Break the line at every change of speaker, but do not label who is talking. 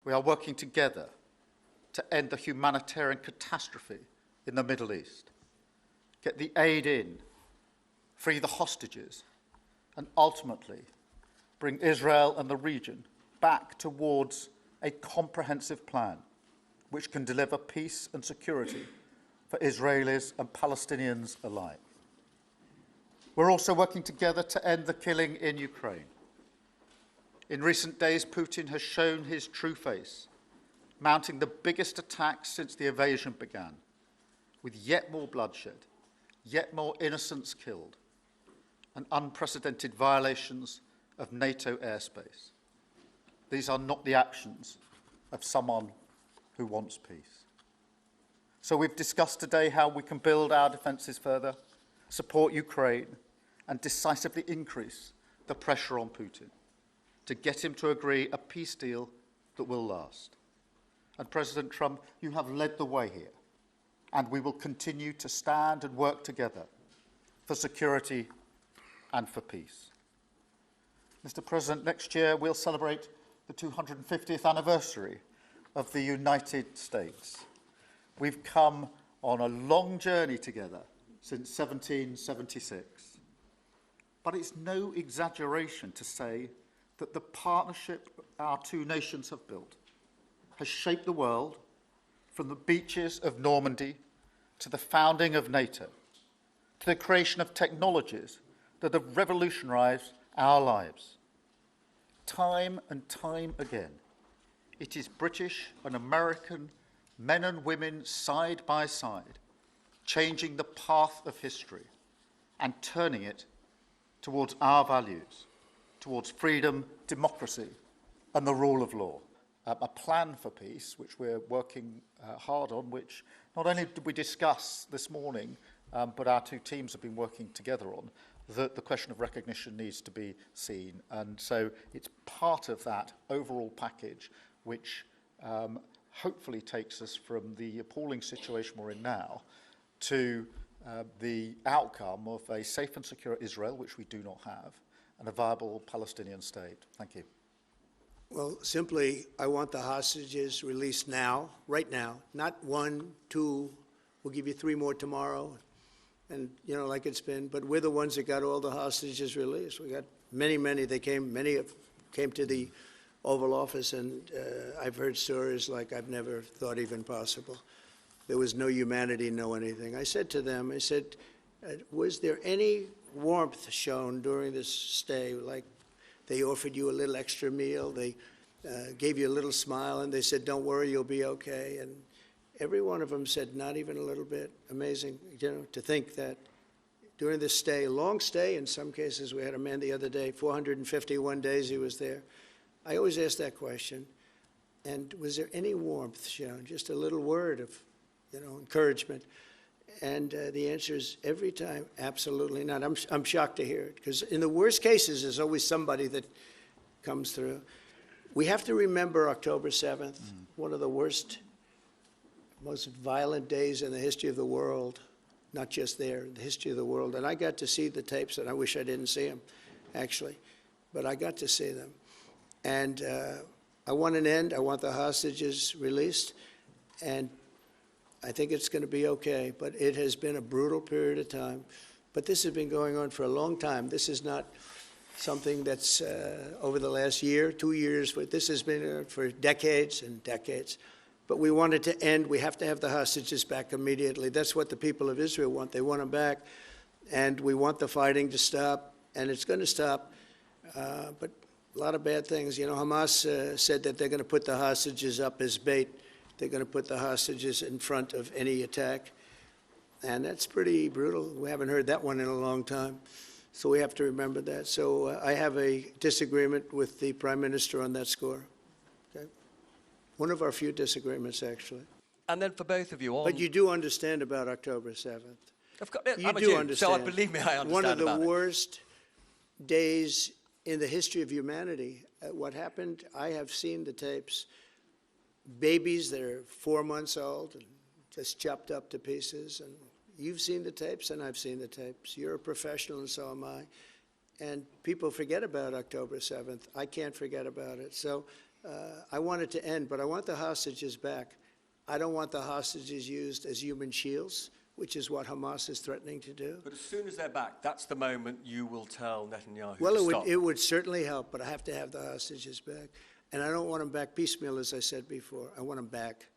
We are working together to end the humanitarian catastrophe in the Middle East, get the aid in, free the hostages, and ultimately bring Israel and the region back towards a comprehensive plan which can deliver peace and security for Israelis and Palestinians alike. We're also working together to end the killing in Ukraine. In recent days, Putin has shown his true face, mounting the biggest attacks since the invasion began, with yet more bloodshed, yet more innocents killed, and unprecedented violations of NATO airspace. These are not the actions of someone who wants peace. So we've discussed today how we can build our defences further, support Ukraine, and decisively increase the pressure on Putin to get him to agree a peace deal that will last. And President Trump, you have led the way here, and we will continue to stand and work together for security and for peace. Mr. President, next year we'll celebrate the 250th anniversary of the United States. We've come on a long journey together since 1776. But it's no exaggeration to say that the partnership our two nations have built has shaped the world from the beaches of Normandy to the founding of NATO, to the creation of technologies that have revolutionized our lives. Time and time again, it is British and American men and women side by side, changing the path of history and turning it towards our values, towards freedom, democracy, and the rule of law. A plan for peace, which we're working hard on, which not only did we discuss this morning, but our two teams have been working together on, that the question of recognition needs to be seen. And so it's part of that overall package which hopefully takes us from the appalling situation we're in now to the outcome of a safe and secure Israel, which we do not have, and a viable Palestinian state. Thank you.
Well, simply, I want the hostages released now, right now, not 1, 2, we'll give you 3 more tomorrow, and, you know, like it's been, but we're the ones that got all the hostages released. We got many, many came to the Oval Office, and I've heard stories like I've never thought even possible. There was no humanity, no anything. I said to them, I said, was there any warmth shown during this stay? Like they offered you a little extra meal, they gave you a little smile, and they said, don't worry, you'll be okay. And every one of them said, not even a little bit. Amazing, you know, to think that during this stay, long stay in some cases. We had a man the other day, 451 days he was there. I always ask that question. And was there any warmth shown? Just a little word of, you know, encouragement. And the answer is every time, absolutely not. I'm shocked to hear it, because in the worst cases, there's always somebody that comes through. We have to remember October 7th, one of the worst, most violent days in the history of the world, not just there, the history of the world. And I got to see the tapes, and I wish I didn't see them, actually, but I got to see them. And I want an end. I want the hostages released, and I think it's going to be okay. But it has been a brutal period of time. But this has been going on for a long time. This is not something that's over the last year, 2 years, but this has been for decades and decades. But we want it to end. We have to have the hostages back immediately. That's what the people of Israel want. They want them back. And we want the fighting to stop, and it's going to stop. But a lot of bad things. You know, Hamas said that they're going to put the hostages up as bait. They're going to put the hostages in front of any attack. And that's pretty brutal. We haven't heard that one in a long time. So we have to remember that. So I have a disagreement with the Prime Minister on that score. Okay? One of our few disagreements, actually.
And then for both of you on...
But you do understand about October 7th.
Of course,
you do understand.
So believe me, I understand.
One of the worst days in the history of humanity. What happened, I have seen the tapes. Babies that are 4 months old and just chopped up to pieces. And you've seen the tapes, and I've seen the tapes. You're a professional, and so am I. And people forget about October 7th. I can't forget about it. So I want it to end, but I want the hostages back. I don't want the hostages used as human shields, which is what Hamas is threatening to do.
But as soon as they're back, that's the moment you will tell Netanyahu
Well,
to stop.
it would certainly help, but I have to have the hostages back. And I don't want them back piecemeal, as I said before. I want them back.